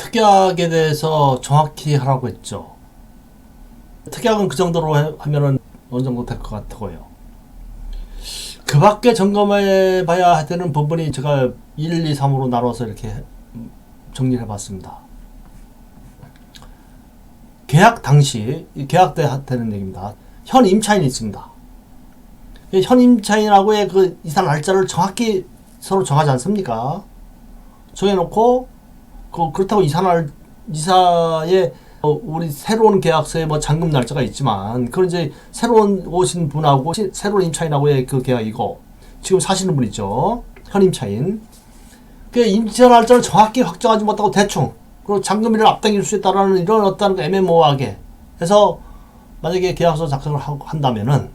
특약에 대해서 정확히 하라고 했죠. 특약은 그 정도로 하면은 어느 정도 될 것 같고요. 그 밖에 점검해 봐야 되는 부분이 제가 1, 2, 3으로 나눠서 이렇게 정리를 해봤습니다. 계약 당시, 계약 때 되는 얘기입니다. 현 임차인이 있습니다. 현 임차인하고의 그 이사 날짜를 정확히 서로 정하지 않습니까? 정해놓고, 그렇다고 이사의 우리 새로운 계약서에 뭐 잔금 날짜가 있지만, 그건 이제 새로운 오신 분하고 새로운 임차인하고의 그 계약이고, 지금 사시는 분 있죠. 현 임차인. 그 임차 날짜를 정확히 확정하지 못하고 대충, 그리고 잔금일을 앞당길 수 있다라는 이런 어떤 애매모호하게 해서 만약에 계약서 작성을 한다면은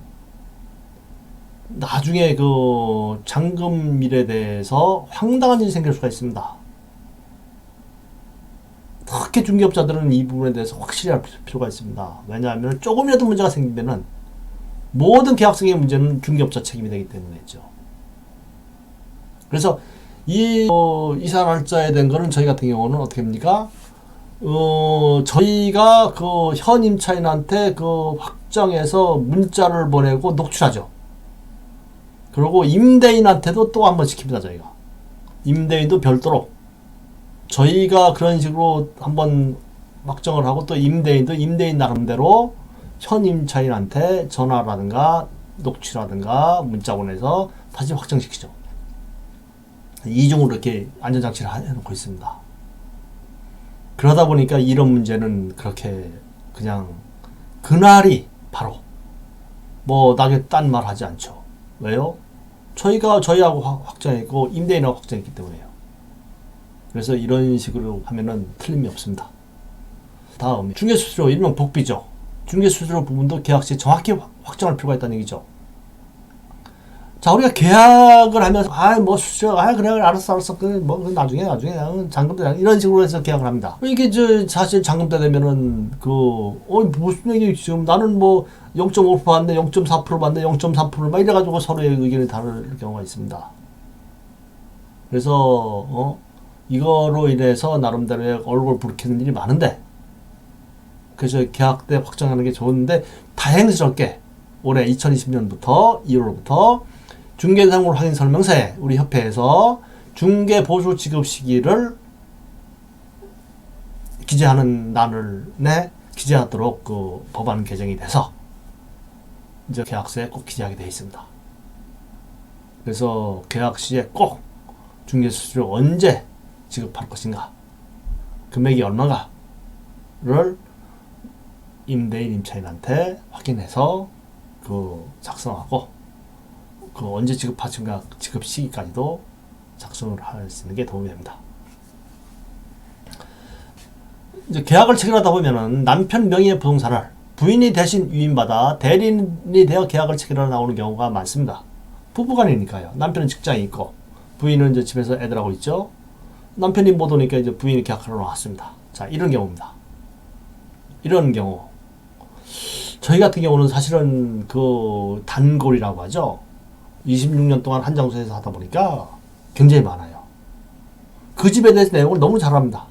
나중에 그 잔금일에 대해서 황당한 일이 생길 수가 있습니다. 특히 중개업자들은 이 부분에 대해서 확실히 할 필요가 있습니다. 왜냐하면 조금이라도 문제가 생기면은 모든 계약성의 문제는 중개업자 책임이 되기 때문이죠. 그래서 이 이사 날짜에 된 거는 저희 같은 경우는 어떻게 합니까? 저희가 그 현 임차인한테 그 확정해서 문자를 보내고 녹취하죠. 그리고 임대인한테도 또 한 번 시킵니다, 저희가. 임대인도 별도로. 저희가 그런 식으로 한번 확정을 하고 또 임대인도 임대인 나름대로 현 임차인한테 전화라든가 녹취라든가 문자 보내서 다시 확정시키죠. 이중으로 이렇게 안전장치를 해놓고 있습니다. 그러다 보니까 이런 문제는 그렇게 그냥 그날이 바로 뭐 나중에 딴 말 하지 않죠. 왜요? 저희하고 확정했고 임대인하고 확정했기 때문에요. 그래서 이런 식으로 하면은 틀림이 없습니다. 다음 중개수수료 일명 복비죠. 중개수수료 부분도 계약 시 정확히 확정할 필요가 있다는 얘기죠. 자, 우리가 계약을 하면서 뭐 수수료 그래 알았어 뭐 나중에 잔금 때 이런 식으로 해서 계약을 합니다. 이게 사실 잔금 때 되면은 무슨 얘기 지금 나는 뭐 0.5% 받네, 0.4% 받네, 0.3% 막 이래가지고 서로의 의견이 다를 경우가 있습니다. 그래서 이거로 인해서 나름대로의 얼굴 붉히는 일이 많은데, 그래서 계약 때 확정하는 게 좋은데, 다행스럽게 올해 2020년부터 2월부터 중개사물 확인 설명서에 우리 협회에서 중개 보수 지급 시기를 기재하는 난을 기재하도록 그 법안 개정이 돼서 이제 계약서에 꼭 기재하게 되어 있습니다. 그래서 계약 시에 꼭 중개수수료 언제 지급할 것인가, 금액이 얼마가를 임대인 임차인한테 확인해서 그 작성하고 그 언제 지급하신가 지급 시기까지도 작성을 할 수 있는 게 도움이 됩니다. 이제 계약을 체결하다 보면은 남편 명의의 부동산을 부인이 대신 위임받아 대리인이 되어 계약을 체결하러 나오는 경우가 많습니다. 부부간이니까요. 남편은 직장에 있고 부인은 이제 집에서 애들하고 있죠. 남편이 못 오니까 이제 부인이 계약하러 나왔습니다. 자, 이런 경우입니다. 이런 경우 저희 같은 경우는 사실은 그 단골이라고 하죠. 26년 동안 한 장소에서 하다 보니까 굉장히 많아요. 그 집에 대해서 내용을 너무 잘 압니다.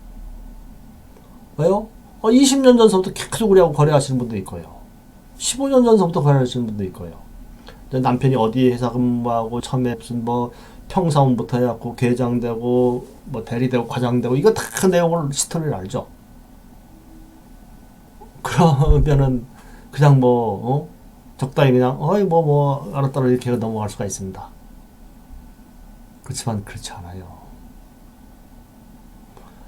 왜요? 20년 전서부터 계속 우리하고 거래하시는 분도 있고요. 15년 전서부터 거래하시는 분도 있고요. 남편이 어디 회사 근무하고 처음에 무슨 뭐 평사원부터 해갖고 계장되고 뭐 대리되고 과장되고 이거 다 내용을 스토리를 알죠. 그러면은 그냥 적당히 그냥 알았다 이렇게 넘어갈 수가 있습니다. 그렇지만 그렇지 않아요.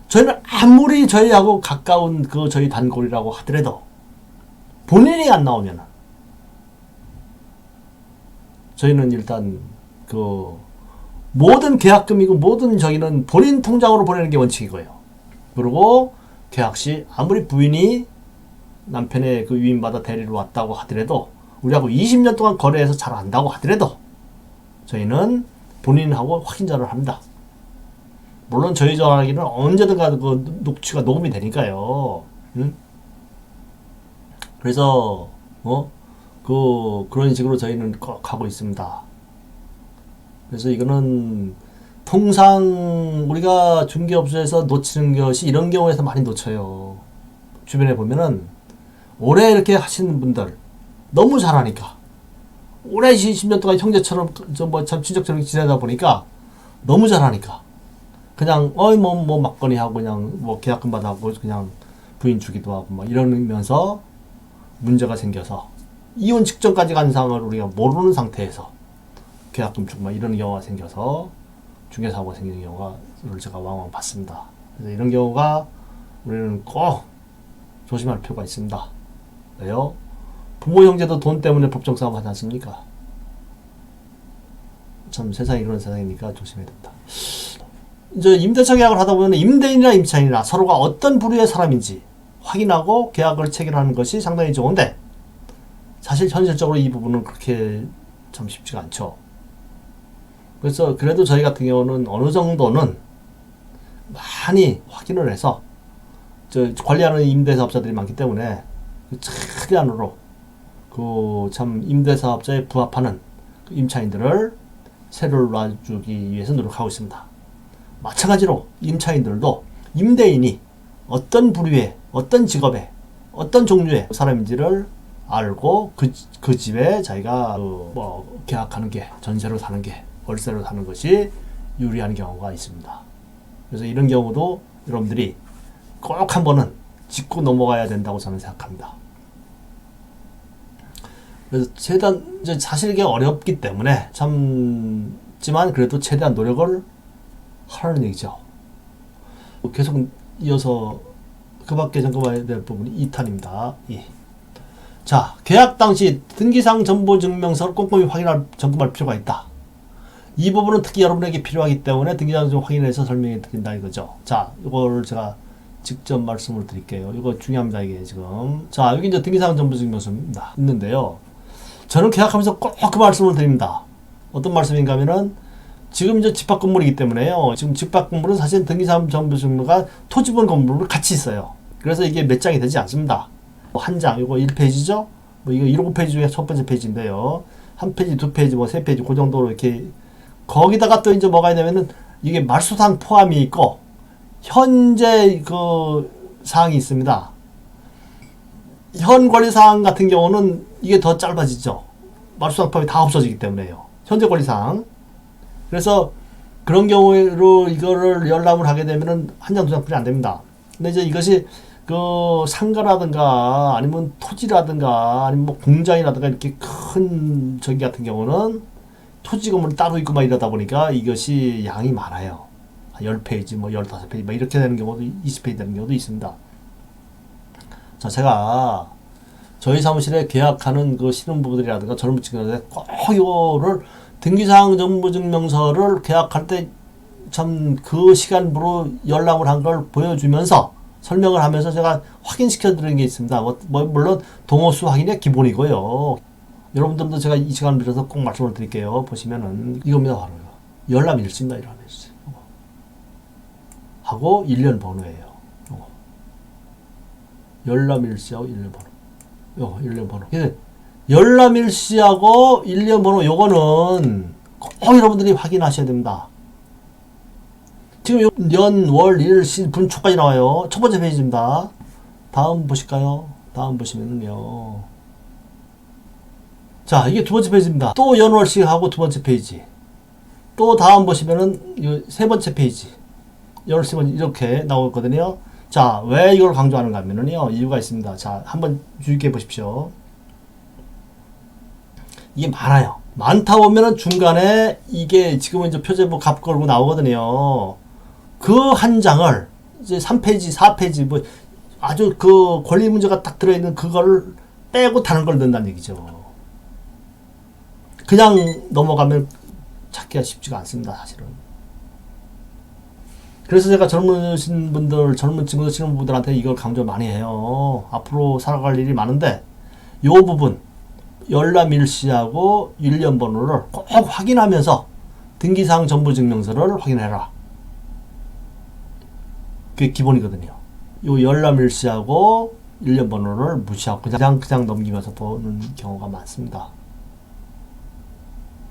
저희는 아무리 저희하고 가까운 그 저희 단골이라고 하더라도 본인이 안 나오면은 저희는 일단 그 모든 계약금이고 모든 저희는 본인 통장으로 보내는 게 원칙이고요. 그리고 계약 시 아무리 부인이 남편의 그 위임받아 대리로 왔다고 하더라도 우리하고 20년 동안 거래해서 잘 안다고 하더라도 저희는 본인하고 확인전화를 합니다. 물론 저희 전화기는 언제든가 그 녹취가 녹음이 되니까요. 응? 그래서 그런 식으로 저희는 꼭 하고 있습니다. 그래서 이거는 통상 우리가 중개업소에서 놓치는 것이 이런 경우에서 많이 놓쳐요. 주변에 보면은 오래 이렇게 하시는 분들 너무 잘하니까 오래 20년 동안 형제처럼 참 친척처럼 지내다 보니까 너무 잘하니까 그냥 뭐 막거리 하고 그냥 뭐 계약금 받아고 그냥 부인 주기도 하고 막 이러면서 문제가 생겨서 이혼 직전까지 간 상황을 우리가 모르는 상태에서 계약금 주고 막 이런 경우가 생겨서 중개사고가 생기는 경우가 제가 왕왕 봤습니다. 그래서 이런 경우가 우리는 꼭 조심할 필요가 있습니다. 왜요? 부모 형제도 돈 때문에 법정 싸움 하지 않습니까? 참 세상이 그런 세상이니까 조심해야 된다. 이제 임대차 계약을 하다 보면 임대인이나 임차인이나 서로가 어떤 부류의 사람인지 확인하고 계약을 체결하는 것이 상당히 좋은데 사실 현실적으로 이 부분은 그렇게 참 쉽지가 않죠. 그래서 그래도 저희 같은 경우는 어느 정도는 많이 확인을 해서 관리하는 임대사업자들이 많기 때문에 최대한으로 참 임대사업자에 부합하는 임차인들을 세를 놔주기 위해서 노력하고 있습니다. 마찬가지로 임차인들도 임대인이 어떤 부류의 어떤 직업의 어떤 종류의 사람인지를 알고 그 집에 자기가 계약하는 게 전세로 사는 게 월세로 사는 것이 유리한 경우가 있습니다. 그래서 이런 경우도 여러분들이 꼭 한 번은 짚고 넘어가야 된다고 저는 생각합니다. 그래서 최대한 이제 사실 이게 어렵기 때문에 참지만 그래도 최대한 노력을 하라는 얘기죠. 계속 이어서 그 밖에 점검해야 될 부분이 2탄입니다. 예. 자, 계약 당시 등기상 정보증명서를 꼼꼼히 점검할 필요가 있다. 이 부분은 특히 여러분에게 필요하기 때문에 등기상 좀 확인해서 설명해 드린다 이거죠. 자, 이걸 제가 직접 말씀을 드릴게요. 이거 중요합니다, 이게 지금. 자, 여기 이제 등기상 정보증명서입니다. 있는데요. 저는 계약하면서 꼭 그 말씀을 드립니다. 어떤 말씀인가 하면은 지금 이제 집합 건물이기 때문에요. 지금 집합 건물은 사실 등기상 정보증명서가 토지분 건물로 같이 있어요. 그래서 이게 몇 장이 되지 않습니다. 한 장, 이거 1페이지죠? 뭐 이거 7페이지 중에 첫 번째 페이지인데요. 한 페이지, 두 페이지, 뭐 세 페이지, 그 정도로 이렇게 거기다가 또 이제 뭐가 있냐면은 이게 말소상 포함이 있고 현재 그 사항이 있습니다. 현 권리사항 같은 경우는 이게 더 짧아지죠. 말소상 포함이 다 없어지기 때문에요. 현재 권리사항. 그래서 그런 경우로 이거를 열람을 하게 되면은 한 장, 두 장뿐이 안 됩니다. 근데 이제 이것이 그 상가라든가 아니면 토지라든가 아니면 뭐 공장이라든가 이렇게 큰 저기 같은 경우는 토지 건물 따로 있고 막 이러다 보니까 이것이 양이 많아요. 10페이지, 뭐 15페이지, 막 이렇게 되는 경우도 20페이지 되는 경우도 있습니다. 자, 제가 저희 사무실에 계약하는 그 신혼부부들이라든가 젊은 친구들한테 꼭 이거를 등기사항 정보증명서를 계약할 때 참 그 시간으로 열람을 한 걸 보여주면서 설명을 하면서 제가 확인시켜 드리는 게 있습니다. 물론 동호수 확인이 기본이고요. 여러분들도 제가 이 시간을 빌어서 꼭 말씀을 드릴게요. 보시면은 이겁니다. 바로 열람 일시입니다. 이런 일시 하고 1년 번호예요. 열람 일시하고 1년 번호. 1년 번호. 열람 일시하고 1년 번호 요거는 꼭 여러분들이 확인하셔야 됩니다. 지금 연, 월, 일, 시, 분, 초까지 나와요. 첫 번째 페이지입니다. 다음 보실까요? 다음 보시면은요. 자, 이게 두 번째 페이지입니다. 또 연, 월, 시 하고 두 번째 페이지. 또 다음 보시면은 세 번째 페이지. 연, 월, 시 이렇게 나오거든요. 자, 왜 이걸 강조하는가 하면은요. 이유가 있습니다. 자, 한번 주의깊게 보십시오. 이게 많아요. 많다 보면은 중간에 이게 지금은 이제 표제부 값 걸고 나오거든요. 그 한 장을 이제 3페이지, 4페이지 뭐 아주 그 권리 문제가 딱 들어있는 그거를 빼고 다른 걸 넣는다는 얘기죠. 그냥 넘어가면 찾기가 쉽지가 않습니다, 사실은. 그래서 제가 젊으신 분들, 젊은 친구들, 신혼부부들한테 이걸 강조 많이 해요. 앞으로 살아갈 일이 많은데 요 부분 열람 일시하고 1년 번호를 꼭 확인하면서 등기사항 정보증명서를 확인해라. 그게 기본이거든요. 요 열람 일시하고 1년 번호를 무시하고 그냥 넘기면서 보는 경우가 많습니다.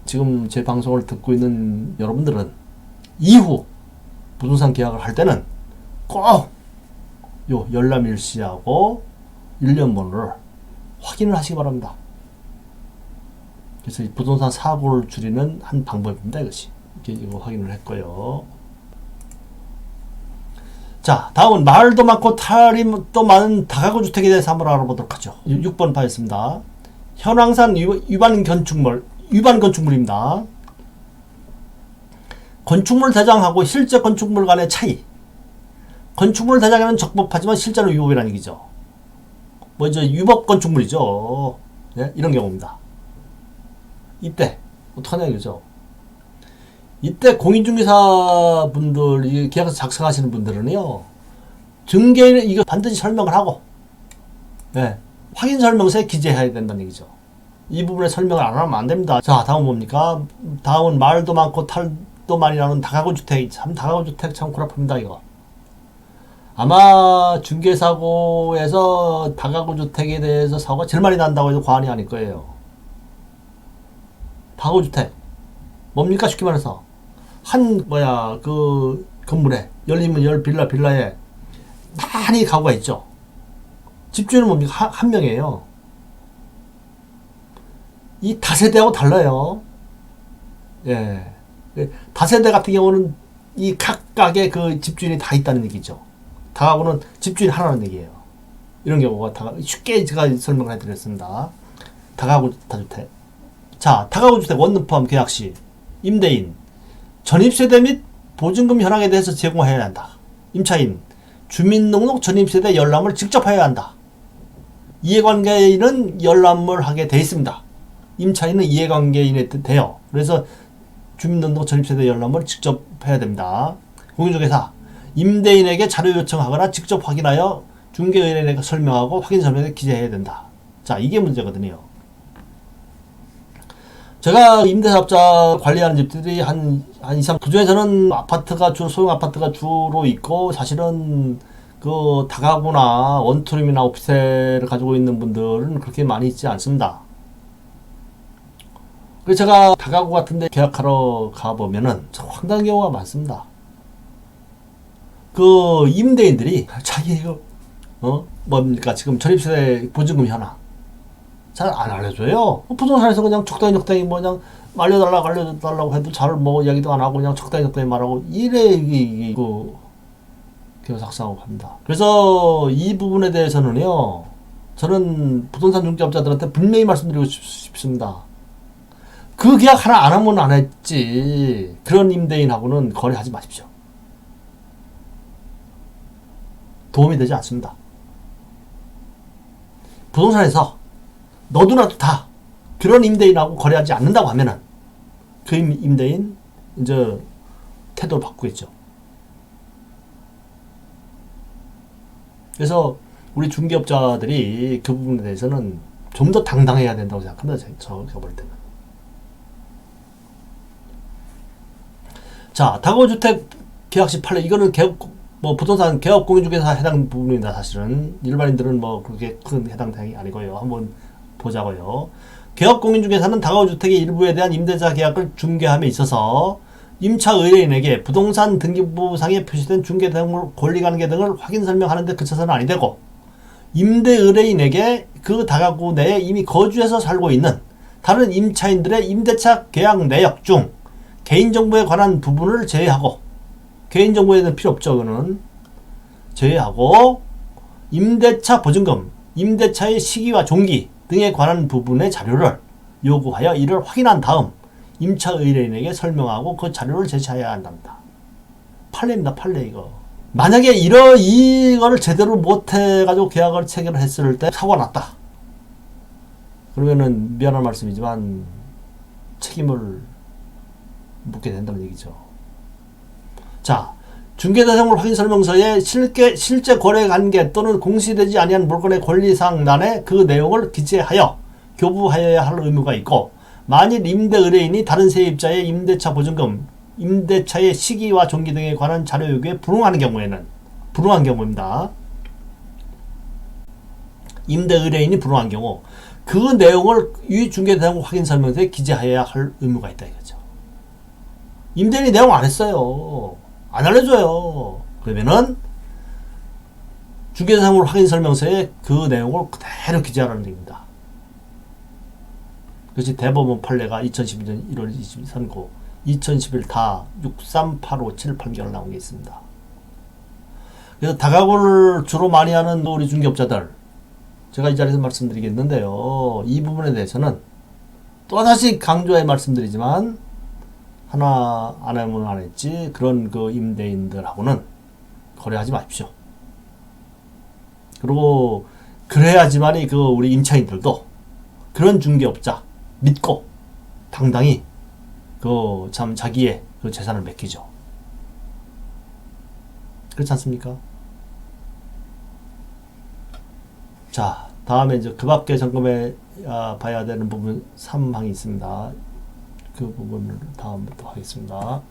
지금 제 방송을 듣고 있는 여러분들은 이후 부동산 계약을 할 때는 꼭 요 열람일시하고 1년 번호를 확인을 하시기 바랍니다. 그래서 부동산 사고를 줄이는 한 방법입니다. 이것이. 이거 확인을 했고요. 자, 다음은 마을도 많고 탈이 또 많은 다가구 주택에 대해서 한번 알아보도록 하죠. 6번 파였습니다. 현황상 위반 건축물입니다. 건축물 대장하고 실제 건축물 간의 차이. 건축물 대장에는 적법하지만 실제로 위법이라는 얘기죠. 뭐 이제 위법 건축물이죠. 네? 이런 경우입니다. 이때 어떡하냐 이거죠. 이때 공인중개사 분들, 계약서 작성하시는 분들은요, 중개인은 이거 반드시 설명을 하고, 네, 확인 설명서에 기재해야 된다는 얘기죠. 이 부분에 설명을 안 하면 안 됩니다. 자, 다음은 뭡니까? 다음은 말도 많고 탈도 많이 나는 다가구 주택. 참, 다가구 주택 참 고라픕니다, 이거. 아마 중개사고에서 다가구 주택에 대해서 사고가 제일 많이 난다고 해도 과언이 아닐 거예요. 다가구 주택. 뭡니까? 쉽게 말해서. 그 건물에, 열리면 빌라에 많이 가구가 있죠. 집주인은 뭡니까? 한 명이에요. 이 다세대하고 달라요. 예. 다세대 같은 경우는 이 각각의 그 집주인이 다 있다는 얘기죠. 다가구는 집주인 하나라는 얘기예요. 이런 경우가 쉽게 제가 설명을 해드렸습니다. 다가구 다주택. 자, 다가구 주택 원룸 포함 계약 시 임대인 전입세대 및 보증금 현황에 대해서 제공해야 한다. 임차인 주민등록 전입세대 열람을 직접 해야 한다. 이해관계인은 열람을 하게 돼 있습니다. 임차인은 이해관계인에 돼요. 그래서 주민등록 전입세대 열람을 직접 해야 됩니다. 공인중개사 임대인에게 자료 요청하거나 직접 확인하여 중개의뢰인에게 설명하고 확인 서면에 기재해야 된다. 자, 이게 문제거든요. 제가 임대사업자 관리하는 집들이 한 2, 3, 그중에서는 소형 아파트가 주로 있고, 사실은 그 다가구나 원투룸이나 오피스텔을 가지고 있는 분들은 그렇게 많이 있지 않습니다. 그래서 제가 다가구 같은데 계약하러 가보면은 황당한 경우가 많습니다. 그 임대인들이 자기 이거 뭡니까 지금 전입세대 보증금 현황 잘 안 알려줘요. 부동산에서 그냥 적당히 뭐 그냥 알려달라고 해도 잘 뭐 이야기도 안 하고 그냥 적당히 말하고 이래 이거 계속 작성하고 합니다. 그래서 이 부분에 대해서는요, 저는 부동산 중개업자들한테 분명히 말씀드리고 싶습니다. 그 계약 하나 안 하면 안 했지. 그런 임대인하고는 거래하지 마십시오. 도움이 되지 않습니다. 부동산에서 너도 나도 다 그런 임대인하고 거래하지 않는다고 하면은 그 임대인 이제 태도를 바꾸겠죠. 그래서 우리 중개업자들이 그 부분에 대해서는 좀 더 당당해야 된다고 생각합니다. 제가 볼 때는. 자, 다가구주택 계약시 판례. 이거는 부동산 개업 공인중개사 해당 부분입니다. 사실은 일반인들은 뭐 그렇게 큰 해당 사항이 아니고요. 한번 보자고요. 개업 공인중개사는 다가구주택의 일부에 대한 임대차 계약을 중개함에 있어서 임차 의뢰인에게 부동산 등기부상에 표시된 중개 등을 권리관계 등을 확인 설명하는 데 그쳐서는 아니 되고, 임대 의뢰인에게 그 다가구 내에 이미 거주해서 살고 있는 다른 임차인들의 임대차 계약 내역 중 개인정보에 관한 부분을 제외하고, 개인정보에는 필요 없죠. 그거는 제외하고 임대차 보증금, 임대차의 시기와 종기 등에 관한 부분의 자료를 요구하여 이를 확인한 다음 임차 의뢰인에게 설명하고 그 자료를 제시해야 한답니다. 판례입니다. 판례 이거. 만약에 이거를 제대로 못해가지고 계약을 체결했을 때 사고가 났다. 그러면은 미안한 말씀이지만 책임을 묻게 된다는 얘기죠. 자, 중개대상물 확인 설명서에 실제 거래 관계 또는 공시되지 아니한 물건의 권리사항란에 그 내용을 기재하여 교부하여야 할 의무가 있고, 만일 임대 의뢰인이 다른 세입자의 임대차 보증금, 임대차의 시기와 종기 등에 관한 자료 요구에 불응한 경우입니다. 임대 의뢰인이 불응한 경우 그 내용을 이 중개대상물 확인 설명서에 기재하여야 할 의무가 있다 이거죠. 임대인이 내용 안 했어요. 안 알려줘요. 그러면은 중개사물 확인 설명서에 그 내용을 그대로 기재하라는 얘기입니다. 그것이 대법원 판례가 2012년 1월 22일 선고, 2011 다 638578개월 나온 게 있습니다. 그래서 다가구를 주로 많이 하는 우리 중개업자들, 제가 이 자리에서 말씀드리겠는데요. 이 부분에 대해서는 또다시 강조해 말씀드리지만, 하나 안 하면 안 했지, 그런 그 임대인들하고는 거래하지 마십시오. 그리고 그래야지만이 그 우리 임차인들도 그런 중개업자 믿고 당당히 그 참 자기의 그 재산을 맡기죠. 그렇지 않습니까? 자, 다음에 이제 그 밖에 점검해 봐야 되는 부분 3항이 있습니다. 그 부분을 다음부터 하겠습니다.